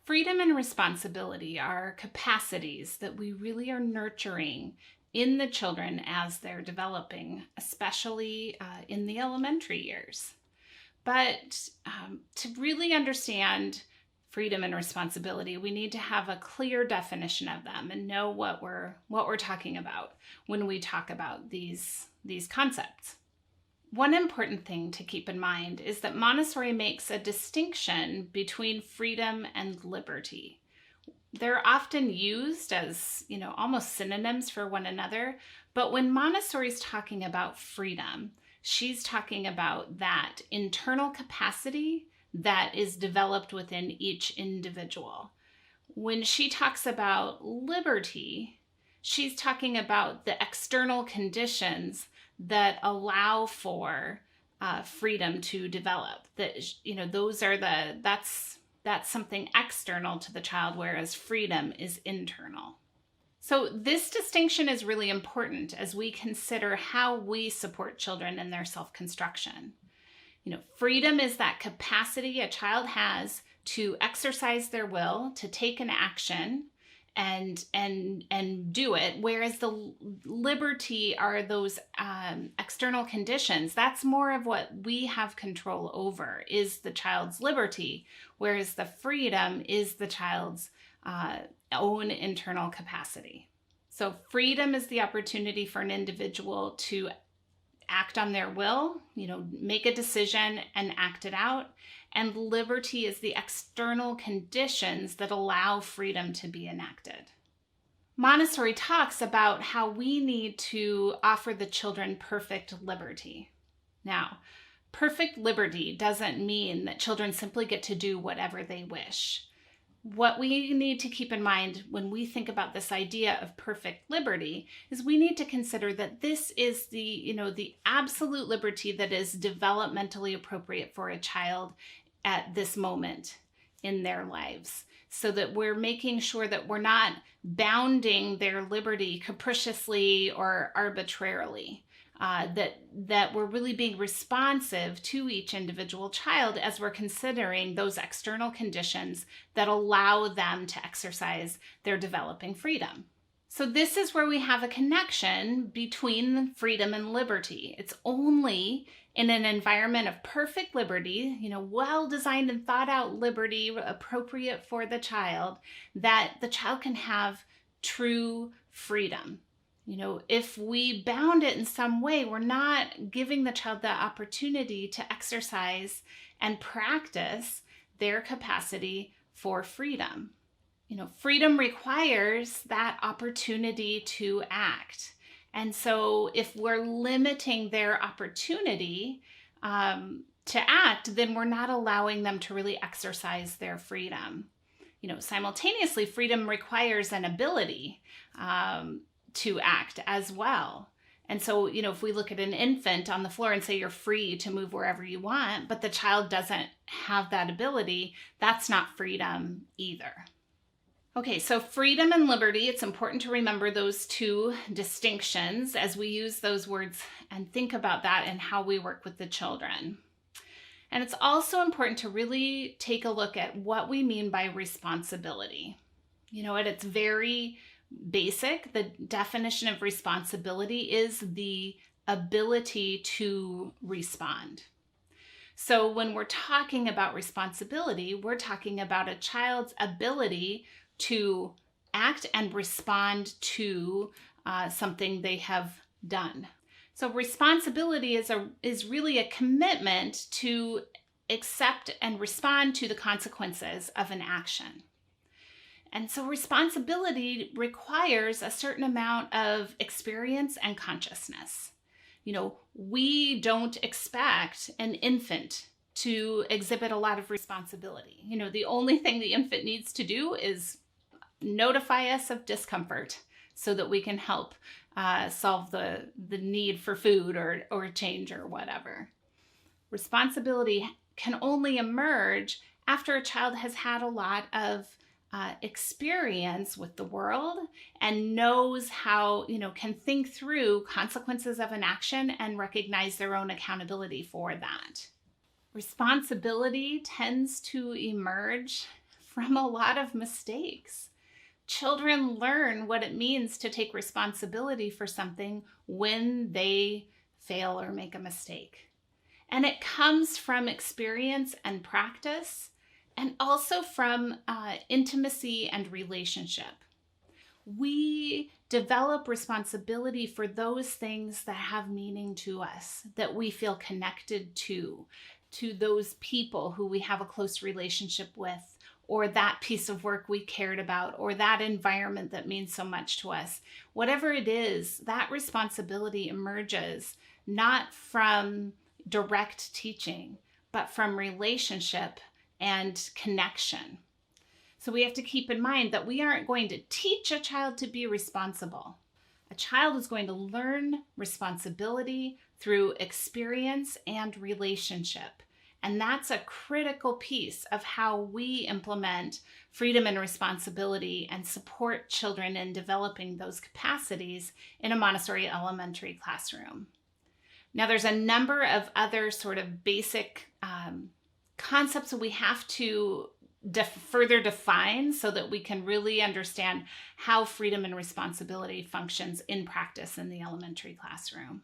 Freedom and responsibility are capacities that we really are nurturing in the children as they're developing, especially in the elementary years. But to really understand freedom and responsibility, we need to have a clear definition of them and know what we're talking about when we talk about these concepts. One important thing to keep in mind is that Montessori makes a distinction between freedom and liberty. They're often used as, almost synonyms for one another, but when Montessori's talking about freedom, she's talking about that internal capacity that is developed within each individual. When she talks about liberty, she's talking about the external conditions that allow for freedom to develop. That's something external to the child, whereas freedom is internal. So this distinction is really important as we consider how we support children in their self-construction. Freedom is that capacity a child has to exercise their will, to take an action, and do it, whereas the liberty are those external conditions. That's more of what we have control over, is the child's liberty, whereas the freedom is the child's own internal capacity. So freedom is the opportunity for an individual to act on their will, make a decision and act it out. And liberty is the external conditions that allow freedom to be enacted. Montessori talks about how we need to offer the children perfect liberty. Now, perfect liberty doesn't mean that children simply get to do whatever they wish. What we need to keep in mind when we think about this idea of perfect liberty is we need to consider that this is the absolute liberty that is developmentally appropriate for a child at this moment in their lives, so that we're making sure that we're not bounding their liberty capriciously or arbitrarily. That we're really being responsive to each individual child as we're considering those external conditions that allow them to exercise their developing freedom. So this is where we have a connection between freedom and liberty. It's only in an environment of perfect liberty, well-designed and thought out liberty appropriate for the child, that the child can have true freedom. If we bound it in some way, we're not giving the child the opportunity to exercise and practice their capacity for freedom. Freedom requires that opportunity to act. And so if we're limiting their opportunity to act, then we're not allowing them to really exercise their freedom. Simultaneously, freedom requires an ability to act as well. And so, if we look at an infant on the floor and say you're free to move wherever you want, but the child doesn't have that ability, that's not freedom either. Okay, so freedom and liberty, it's important to remember those two distinctions as we use those words and think about that and how we work with the children. And it's also important to really take a look at what we mean by responsibility. At its very basic, the definition of responsibility is the ability to respond. So when we're talking about responsibility, we're talking about a child's ability to act and respond to something they have done. So responsibility is really a commitment to accept and respond to the consequences of an action. And so responsibility requires a certain amount of experience and consciousness. We don't expect an infant to exhibit a lot of responsibility. The only thing the infant needs to do is notify us of discomfort so that we can help solve the need for food or change or whatever. Responsibility can only emerge after a child has had a lot of experience with the world and knows how, can think through consequences of an action and recognize their own accountability for that. Responsibility tends to emerge from a lot of mistakes. Children learn what it means to take responsibility for something when they fail or make a mistake. And it comes from experience and practice, and also from intimacy and relationship. We develop responsibility for those things that have meaning to us, that we feel connected to those people who we have a close relationship with, or that piece of work we cared about, or that environment that means so much to us. Whatever it is, that responsibility emerges not from direct teaching, but from relationship and connection. So we have to keep in mind that we aren't going to teach a child to be responsible. A child is going to learn responsibility through experience and relationship. And that's a critical piece of how we implement freedom and responsibility and support children in developing those capacities in a Montessori elementary classroom. Now, there's a number of other sort of basic concepts that we have to further define so that we can really understand how freedom and responsibility functions in practice in the elementary classroom.